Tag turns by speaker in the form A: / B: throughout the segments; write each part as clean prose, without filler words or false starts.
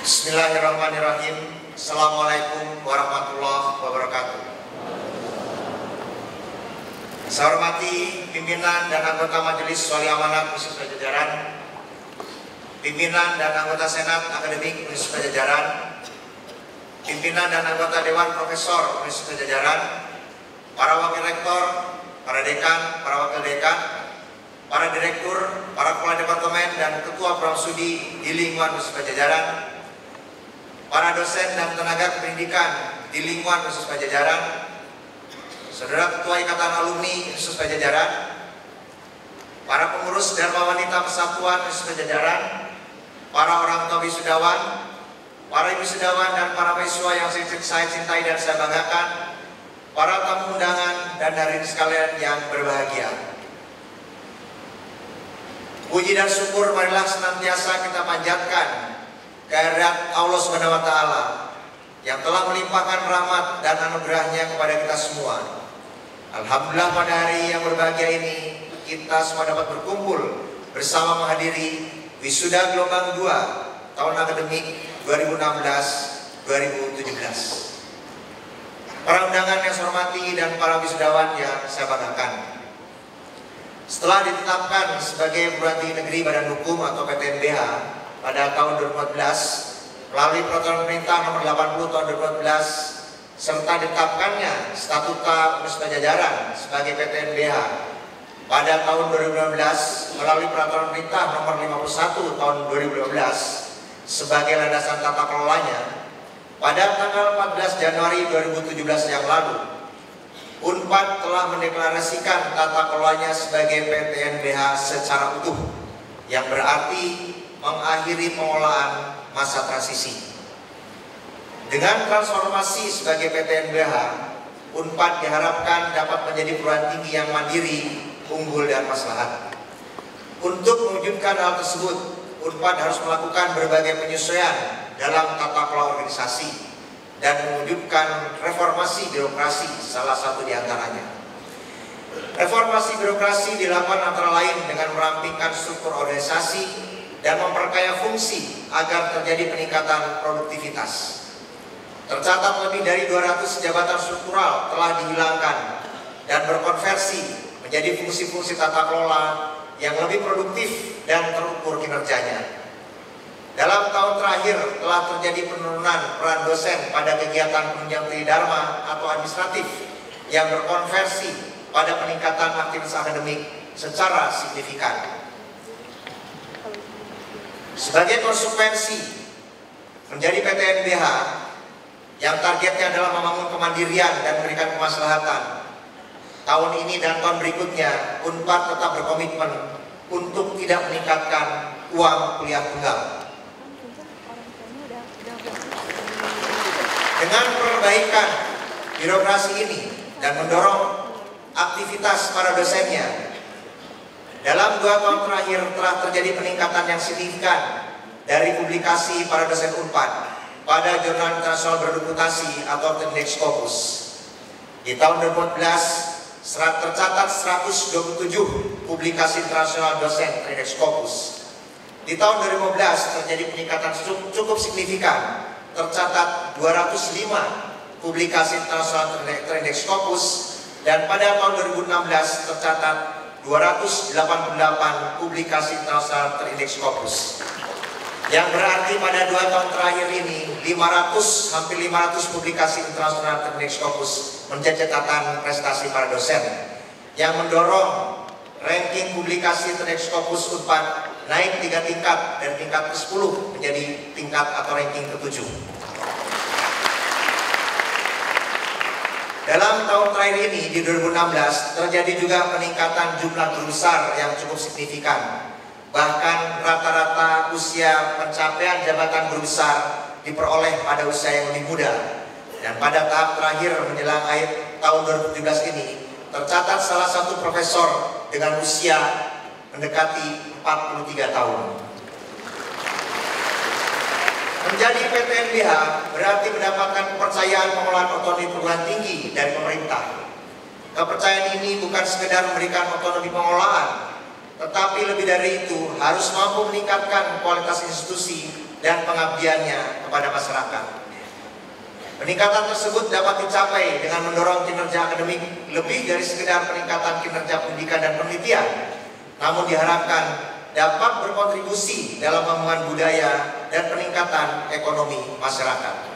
A: Bismillahirrahmanirrahim. Assalamualaikum warahmatullahi wabarakatuh. Saya hormati pimpinan dan anggota Majelis Wali Amanat Universitas Pajajaran, pimpinan dan anggota Senat Akademik Universitas Pajajaran, pimpinan dan anggota Dewan Profesor Universitas Pajajaran, para wakil rektor, para dekan, para wakil dekan, para direktur, para kepala departemen dan ketua promsudi di lingkungan Universitas Pajajaran, para dosen dan tenaga pendidikan di lingkungan Universitas Pajajaran, saudara ketua ikatan alumni Universitas Pajajaran, para pengurus Dharma Wanita Persatuan Universitas Pajajaran, para orang tua wisudawan, para wisudawan dan para mahasiswa yang saya cintai dan saya banggakan, para tamu undangan dan hadirin sekalian yang berbahagia. Puji dan syukur marilah senantiasa kita panjatkan kehadirat Allah Subhanahu wa Ta'ala yang telah melimpahkan rahmat dan anugerahnya kepada kita semua. Alhamdulillah pada hari yang berbahagia ini kita semua dapat berkumpul bersama menghadiri wisuda gelombang 2 tahun akademik 2016-2017. Para undangan yang saya hormati dan para wisudawan yang saya banggakan. Setelah ditetapkan sebagai perguruan tinggi negeri Badan Hukum atau PTNBH pada tahun 2014 melalui peraturan pemerintah nomor 80 tahun 2014 serta ditetapkannya statuta Universitas Pajajaran sebagai PTNBH pada tahun 2015 melalui peraturan pemerintah nomor 51 tahun 2012 sebagai landasan tata kelolanya, pada tanggal 14 Januari 2017 yang lalu Unpad telah mendeklarasikan tata kelolanya sebagai PTNBH secara utuh, yang berarti mengakhiri pengelolaan masa transisi. Dengan transformasi sebagai PTNBH, Unpad diharapkan dapat menjadi perguruan tinggi yang mandiri, unggul dan maslahat. Untuk mewujudkan hal tersebut, Unpad harus melakukan berbagai penyesuaian dalam tata kelola organisasi dan mewujudkan reformasi birokrasi, salah satu diantaranya. Reformasi birokrasi dilakukan antara lain dengan merampingkan struktur organisasi dan memperkaya fungsi agar terjadi peningkatan produktivitas. Tercatat lebih dari 200 jabatan struktural telah dihilangkan dan berkonversi menjadi fungsi-fungsi tata kelola yang lebih produktif dan terukur kinerjanya. Dalam tahun terakhir telah terjadi penurunan peran dosen pada kegiatan penunjang tridharma atau administratif yang berkonversi pada peningkatan aktivitas akademik secara signifikan. Sebagai konsekuensi menjadi PTNBH yang targetnya adalah membangun kemandirian dan memberikan kemaslahatan, tahun ini dan tahun berikutnya Unpad tetap berkomitmen untuk tidak meningkatkan uang kuliah tunggal. Dengan perbaikan birokrasi ini dan mendorong aktivitas para dosennya, dalam 2 tahun terakhir telah terjadi peningkatan yang signifikan dari publikasi para dosen Unpad pada jurnal internasional berreputasi atau Index Scopus. Di tahun 2014 tercatat 127 publikasi internasional dosen Index Scopus. Di tahun 2015 terjadi peningkatan cukup signifikan, tercatat 205 publikasi internasional Index Scopus, dan pada tahun 2016 tercatat 288 publikasi internasional Index Scopus. Yang berarti pada 2 tahun terakhir ini hampir 500 publikasi internasional Index Scopus menjadi catatan prestasi para dosen yang mendorong ranking publikasi Index Scopus Unpad naik 3 tingkat dari tingkat ke-10 menjadi tingkat atau ranking ke-7. Dalam tahun terakhir ini di 2016 terjadi juga peningkatan jumlah guru besar yang cukup signifikan. Bahkan rata-rata usia pencapaian jabatan guru besar diperoleh pada usia yang lebih muda. Dan pada tahap terakhir menjelang akhir tahun 2017 ini tercatat salah satu profesor dengan usia mendekati 43 tahun. Menjadi PTNBH berarti mendapatkan kepercayaan pengelolaan otonomi perguruan tinggi dari pemerintah. Kepercayaan ini bukan sekedar memberikan otonomi pengelolaan, tetapi lebih dari itu harus mampu meningkatkan kualitas institusi dan pengabdiannya kepada masyarakat. Peningkatan tersebut dapat dicapai dengan mendorong kinerja akademik lebih dari sekedar peningkatan kinerja pendidikan dan penelitian, namun diharapkan dapat berkontribusi dalam pengembangan budaya dan peningkatan ekonomi masyarakat.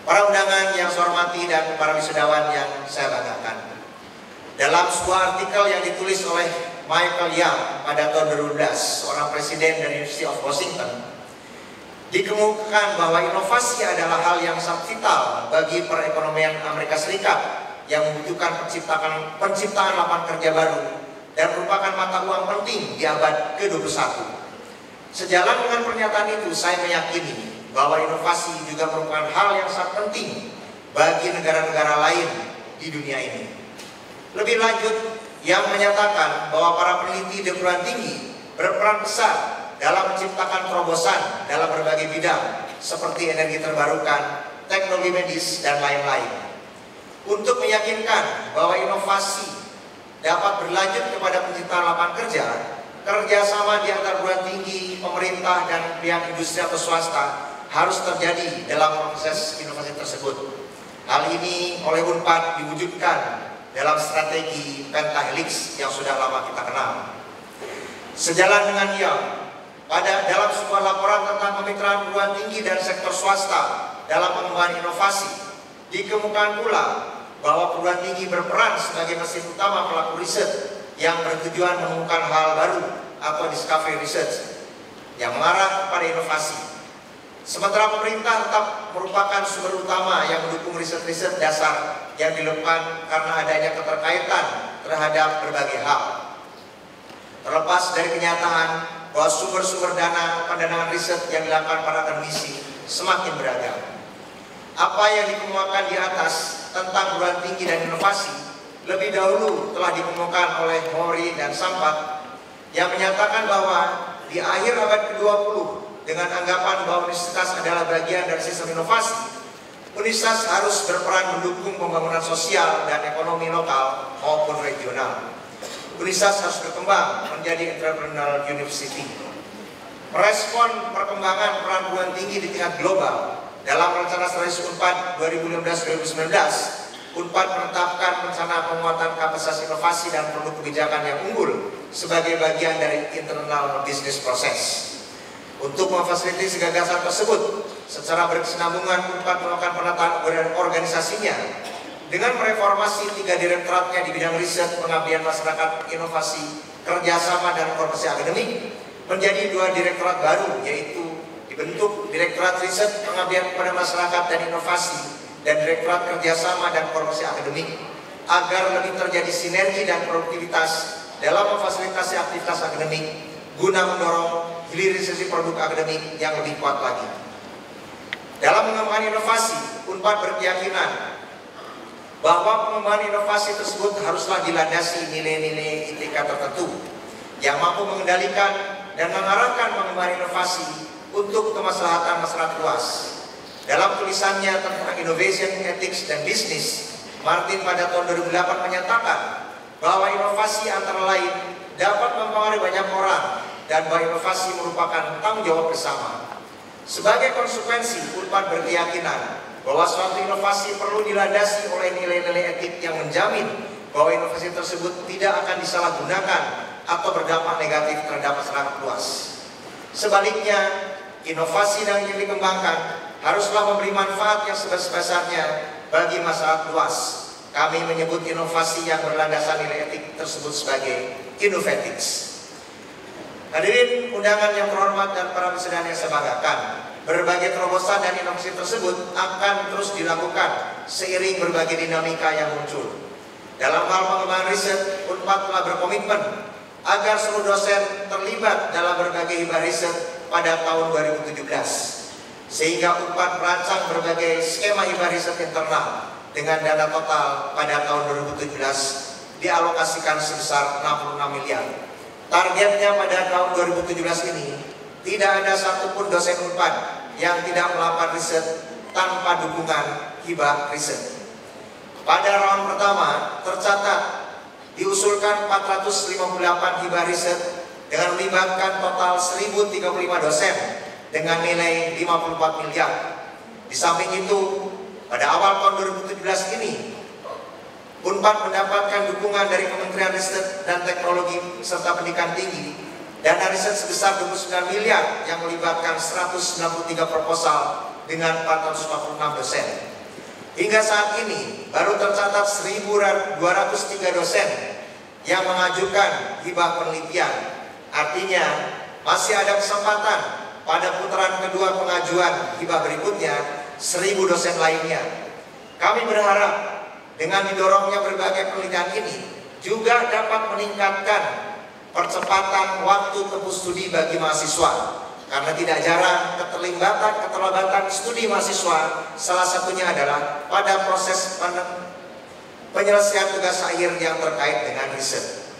A: Para undangan yang saya hormati dan para wisudawan yang saya banggakan, dalam sebuah artikel yang ditulis oleh Michael Young pada tahun 2012, seorang presiden dari University of Washington, dikemukakan bahwa inovasi adalah hal yang sangat vital bagi perekonomian Amerika Serikat yang membutuhkan penciptaan lapangan kerja baru dan merupakan mata uang penting di abad ke-21. Sejalan dengan pernyataan itu, saya meyakini bahwa inovasi juga merupakan hal yang sangat penting bagi negara-negara lain di dunia ini. Lebih lanjut, yang menyatakan bahwa para peneliti di perguruan tinggi berperan besar dalam menciptakan terobosan dalam berbagai bidang seperti energi terbarukan, teknologi medis, dan lain-lain. Untuk meyakinkan bahwa inovasi dapat berlanjut kepada penciptaan lapangan kerja, kerjasama di antara perguruan tinggi, pemerintah, dan pihak industri atau swasta harus terjadi dalam proses inovasi tersebut. Hal ini oleh Unpad diwujudkan dalam strategi pentahelix yang sudah lama kita kenal. Sejalan dengan Young, dalam sebuah laporan tentang kemitraan perguruan tinggi dan sektor swasta dalam pengembangan inovasi, dikemukakan pula bahwa perguruan tinggi berperan sebagai mesin utama pelaku riset yang bertujuan menemukan hal baru atau discovery research yang mengarah kepada inovasi. Sementara pemerintah tetap merupakan sumber utama yang mendukung riset-riset dasar yang dilakukan karena adanya keterkaitan terhadap berbagai hal. Terlepas dari kenyataan bahwa sumber-sumber dana pendanaan riset yang dilakukan para akademisi semakin beragam. Apa yang dikemukakan di atas tentang perguruan tinggi dan inovasi lebih dahulu telah dikemukakan oleh Mori dan Sampat yang menyatakan bahwa di akhir abad ke-20 dengan anggapan bahwa universitas adalah bagian dari sistem inovasi, universitas harus berperan mendukung pembangunan sosial dan ekonomi lokal maupun regional. Universitas harus berkembang menjadi entrepreneurial university. Merespon perkembangan peran perguruan tinggi di tingkat global, dalam rencana strategis Unpad 2015-2019, Unpad menetapkan rencana penguatan kapasitas inovasi dan produk kebijakan yang unggul sebagai bagian dari internal business process. Untuk memfasilitasi gagasan tersebut, secara berkesinambungan Unpad melakukan penataan organisasinya dengan mereformasi 3 direktoratnya di bidang riset, pengabdian masyarakat, inovasi, kerjasama, dan koordinasi akademik menjadi 2 direktorat baru, yaitu dibentuk Direktorat Riset, Pengabdian kepada Masyarakat dan Inovasi, dan Direktorat Kerjasama dan Koordinasi Akademik, agar lebih terjadi sinergi dan produktivitas dalam memfasilitasi aktivitas akademik guna mendorong hilirisasi produk akademik yang lebih kuat lagi. Dalam mengembangkan inovasi, Unpad berkeyakinan bahwa pengembangan inovasi tersebut haruslah dilandasi nilai-nilai etika tertentu yang mampu mengendalikan dan mengarahkan pengembangan inovasi untuk kemaslahatan masyarakat luas. Dalam tulisannya tentang Innovation, Ethics, dan Business, Martin pada tahun 2008 menyatakan bahwa inovasi antara lain dapat mempengaruhi banyak orang dan bahwa inovasi merupakan tanggung jawab bersama. Sebagai konsekuensi, Unpad berkeyakinan bahwa suatu inovasi perlu dilandasi oleh nilai-nilai etik yang menjamin bahwa inovasi tersebut tidak akan disalahgunakan atau berdampak negatif terhadap masyarakat luas. Sebaliknya, inovasi yang dikembangkan haruslah memberi manfaat yang sebesar-besarnya bagi masyarakat luas. Kami menyebut inovasi yang berlandaskan nilai etik tersebut sebagai innovatics. Hadirin undangan yang terhormat dan para wisudawan yang saya banggakan, berbagai terobosan dan inovasi tersebut akan terus dilakukan seiring berbagai dinamika yang muncul. Dalam hal pengembangan riset, Unpad telah berkomitmen agar seluruh dosen terlibat dalam berbagai hibah riset pada tahun 2017, sehingga Unpad merancang berbagai skema hibah riset internal dengan dana total pada tahun 2017 dialokasikan sebesar 66 miliar. Targetnya pada tahun 2017 ini tidak ada satupun dosen Unpad yang tidak melakukan riset tanpa dukungan hibah riset. Pada round pertama tercatat diusulkan 458 hibah riset dengan melibatkan total 1035 dosen dengan nilai 54 miliar. Di samping itu, pada awal tahun 2017 ini, Unpad mendapatkan dukungan dari Kementerian Riset dan Teknologi serta Pendidikan Tinggi dana riset sebesar 29 miliar yang melibatkan 193 proposal dengan 446 dosen. Hingga saat ini baru tercatat 1.203 dosen yang mengajukan hibah penelitian. Artinya masih ada kesempatan pada putaran kedua pengajuan hibah berikutnya 1.000 dosen lainnya. Kami berharap dengan didorongnya berbagai penelitian ini juga dapat meningkatkan percepatan waktu tempuh studi bagi mahasiswa. Karena tidak jarang keterlambatan studi mahasiswa salah satunya adalah pada proses penyelesaian tugas akhir yang terkait dengan riset.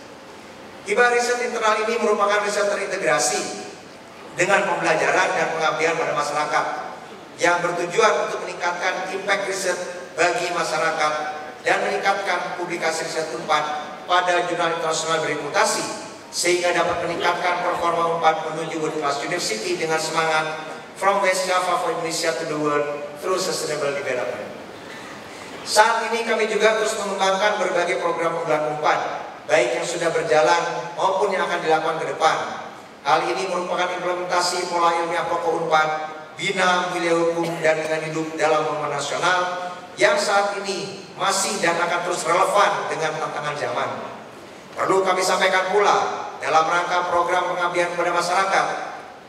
A: Hibah riset internal ini merupakan riset terintegrasi dengan pembelajaran dan pengabdian pada masyarakat yang bertujuan untuk meningkatkan impact riset bagi masyarakat dan meningkatkan publikasi riset Unpad pada jurnal internasional bereputasi, sehingga dapat meningkatkan performa Unpad menuju World Class University dengan semangat From West Java for Indonesia to the World through Sustainable Development. Saat ini kami juga terus mengembangkan berbagai program unggulan Unpad, baik yang sudah berjalan maupun yang akan dilakukan ke depan. Hal ini merupakan implementasi pola ilmiah pokok Unpad, bina wilayah hukum dan lingkungan hidup dalam norma nasional yang saat ini masih dan akan terus relevan dengan tantangan zaman. Perlu kami sampaikan pula dalam rangka program pengabdian kepada masyarakat,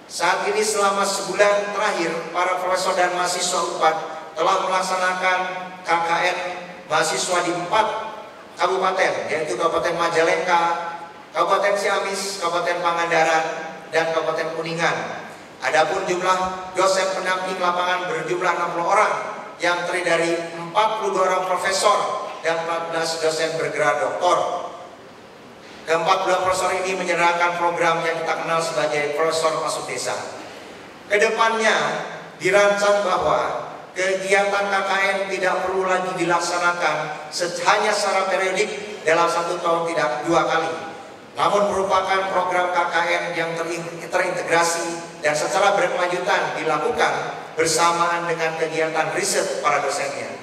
A: saat ini selama sebulan terakhir para profesor dan mahasiswa Unpad telah melaksanakan KKN mahasiswa di 4 kabupaten, yaitu Kabupaten Majalengka, Kabupaten Ciamis, Kabupaten Pangandaran, dan Kabupaten Kuningan. Adapun jumlah dosen pendamping lapangan berjumlah 60 orang yang terdiri dari 42 orang profesor dan 14 dosen bergelar doktor. Ke-14 profesor ini menjalankan program yang kita kenal sebagai Profesor Masuk Desa. Kedepannya dirancang bahwa kegiatan KKN tidak perlu lagi dilaksanakan hanya secara periodik dalam 1 tahun, tidak 2 kali, namun merupakan program KKN yang terintegrasi dan secara berkelanjutan dilakukan bersamaan dengan kegiatan riset para dosennya.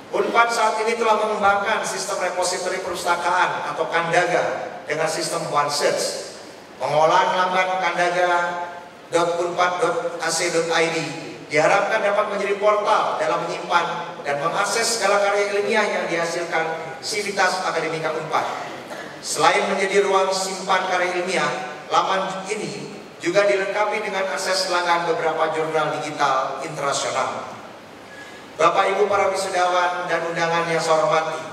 A: Unpad saat ini telah mengembangkan sistem repositori perpustakaan atau Kandaga dengan sistem One Search. Pengolahan laman kandaga.unpad.ac.id diharapkan dapat menjadi portal dalam menyimpan dan mengakses segala karya ilmiah yang dihasilkan Sivitas Akademika Unpad. Selain menjadi ruang simpan karya ilmiah, laman ini juga dilengkapi dengan akses lengan beberapa jurnal digital internasional. Bapak Ibu para wisudawan dan undangan yang saya hormati,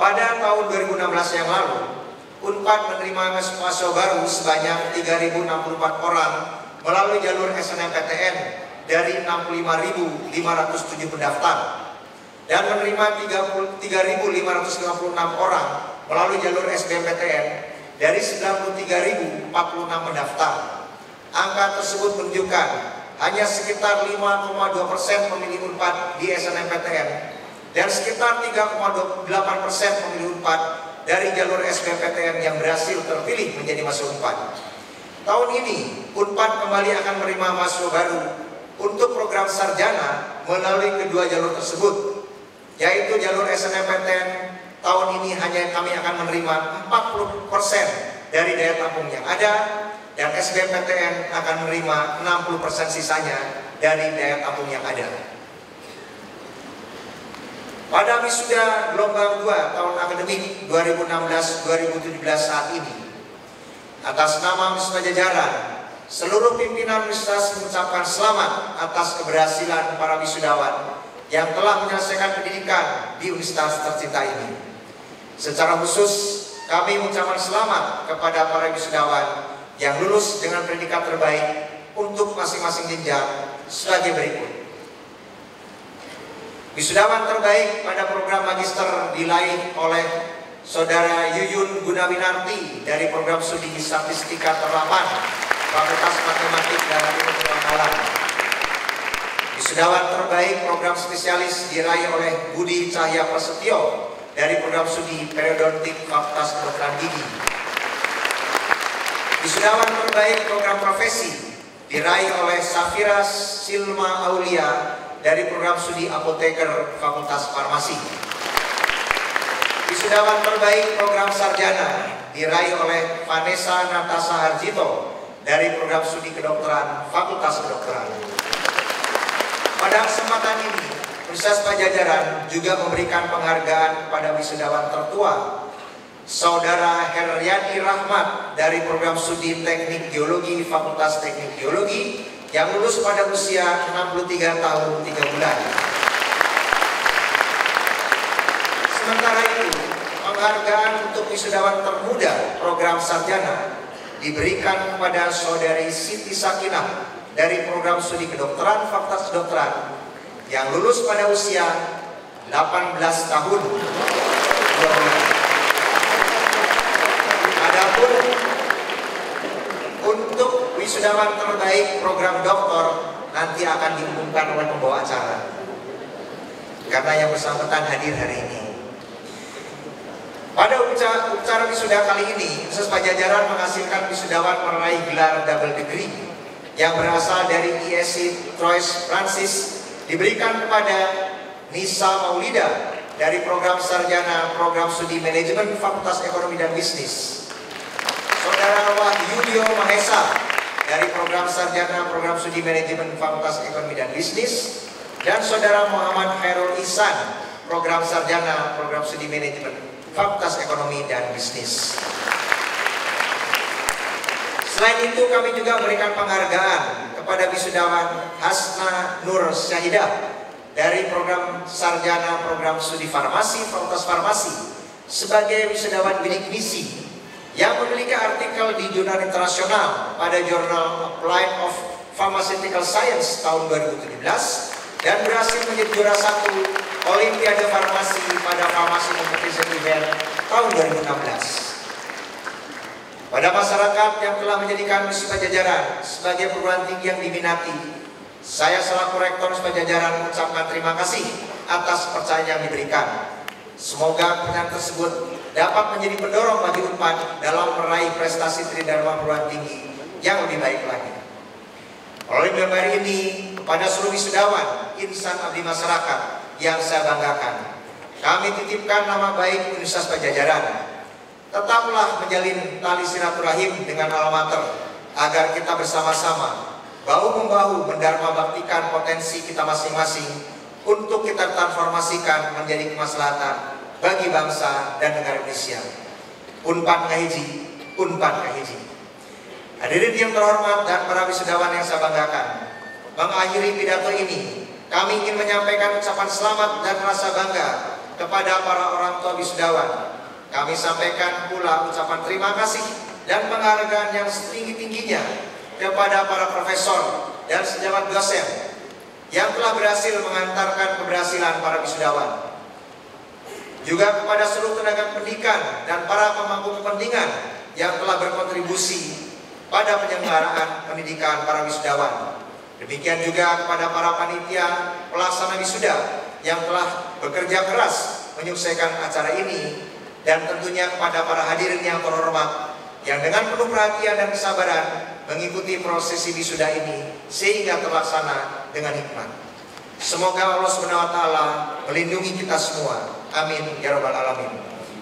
A: pada tahun 2016 yang lalu, Unpad menerima mahasiswa baru sebanyak 3.064 orang melalui jalur SNMPTN dari 65.507 pendaftar dan menerima 3.556 orang melalui jalur SBMPTN dari 93.046 pendaftar. Angka tersebut menunjukkan hanya sekitar 5,2% pemilih Unpad di SNMPTN dan sekitar 3,28% pemilih Unpad dari jalur SBMPTN yang berhasil terpilih menjadi mahasiswa Unpad. Tahun ini Unpad kembali akan menerima mahasiswa baru untuk program sarjana melalui kedua jalur tersebut, yaitu jalur SNMPTN. Tahun ini hanya kami akan menerima 40% dari daya tampung yang ada, dan SBMPTN akan menerima 60% sisanya dari daya tampung yang ada. Pada wisuda gelombang 2 tahun akademik 2016-2017 saat ini, atas nama wisuda jajaran, seluruh pimpinan universitas mengucapkan selamat atas keberhasilan para wisudawan yang telah menyelesaikan pendidikan di universitas tercinta ini. Secara khusus, kami mengucapkan selamat kepada para wisudawan yang lulus dengan predikat terbaik untuk masing-masing jenjang sebagai berikut. Wisudawan terbaik pada program magister diraih oleh Saudara Yuyun Gunawinarti dari program studi Statistika Terapan, Fakultas Matematik dan Ilmu Pengetahuan. Wisudawan terbaik program spesialis diraih oleh Budi Cahya Prasetyo dari program studi Periodontik Fakultas Kedokteran Gigi. Wisudawan terbaik program profesi diraih oleh Safira Silma Aulia dari program studi Apoteker Fakultas Farmasi. Wisudawan terbaik program sarjana diraih oleh Vanessa Natasha Harjito dari program studi kedokteran Fakultas Kedokteran. Pada kesempatan ini, Universitas Padjadjaran juga memberikan penghargaan kepada wisudawan tertua, Saudara Heryadi Rahmat dari program studi Teknik Geologi Fakultas Teknik Geologi yang lulus pada usia 63 tahun 3 bulan. Sementara itu, penghargaan untuk wisudawan termuda program sarjana diberikan kepada Saudari Siti Sakinah dari program studi kedokteran Fakultas Kedokteran yang lulus pada usia 18 tahun 2 bulan. Adapun untuk wisudawan terbaik program doktor nanti akan diumumkan oleh pembawa acara, karena yang bersangkutan hadir hari ini. Pada upacara wisuda kali ini, Universitas Padjadjaran menghasilkan wisudawan meraih gelar double degree yang berasal dari ISC Troyes Francis, diberikan kepada Nisa Maulida dari program sarjana program studi manajemen Fakultas Ekonomi dan Bisnis, Saudara Wahyudyo Mahesa dari program sarjana program studi manajemen Fakultas Ekonomi dan Bisnis, dan Saudara Muhammad Khairul Ihsan program sarjana program studi manajemen Fakultas Ekonomi dan Bisnis. Selain itu, kami juga memberikan penghargaan kepada wisudawan Hasna Nur Syahidah dari program sarjana program studi farmasi Fakultas Farmasi sebagai wisudawan bidik misi yang memiliki artikel di jurnal internasional pada Journal Applied of Pharmaceutical Science tahun 2017 dan berhasil menjadi juara 1 Olimpiade Farmasi pada Farmasi Competition Event tahun 2016. Pada masyarakat yang telah menjadikan Universitas Padjadjaran sebagai perguruan tinggi yang diminati, saya selaku Rektor Universitas Padjadjaran mengucapkan terima kasih atas percaya yang diberikan. Semoga pernyataan tersebut dapat menjadi pendorong bagi UNPAD dalam meraih prestasi tridharma perguruan tinggi yang lebih baik lagi. Oleh hari ini, kepada seluruh wisudawan, insan abdi masyarakat yang saya banggakan, kami titipkan nama baik Universitas Padjadjaran. Tetaplah menjalin tali silaturahim dengan alma mater agar kita bersama-sama bahu-membahu mendharma baktikan potensi kita masing-masing untuk kita transformasikan menjadi kemaslahatan bagi bangsa dan negara Indonesia. Unpad ngahiji, Unpad ngahiji. Hadirin yang terhormat dan para wisudawan yang saya banggakan, mengakhiri pidato ini, kami ingin menyampaikan ucapan selamat dan rasa bangga kepada para orang tua wisudawan. Kami sampaikan pula ucapan terima kasih dan penghargaan yang setinggi-tingginya kepada para profesor dan sejawat dosen yang telah berhasil mengantarkan keberhasilan para wisudawan. Juga kepada seluruh tenaga pendidikan dan para pemangku kepentingan yang telah berkontribusi pada penyelenggaraan pendidikan para wisudawan. Demikian juga kepada para panitia pelaksana wisuda yang telah bekerja keras menyukseskan acara ini, dan tentunya kepada para hadirin yang terhormat yang dengan penuh perhatian dan kesabaran mengikuti prosesi wisuda ini sehingga terlaksana dengan hikmat. Semoga Allah SWT melindungi kita semua. Amin ya rabbal alamin.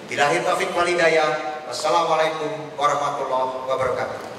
A: Billahi taufiq wal hidayah. Wassalamualaikum warahmatullahi wabarakatuh.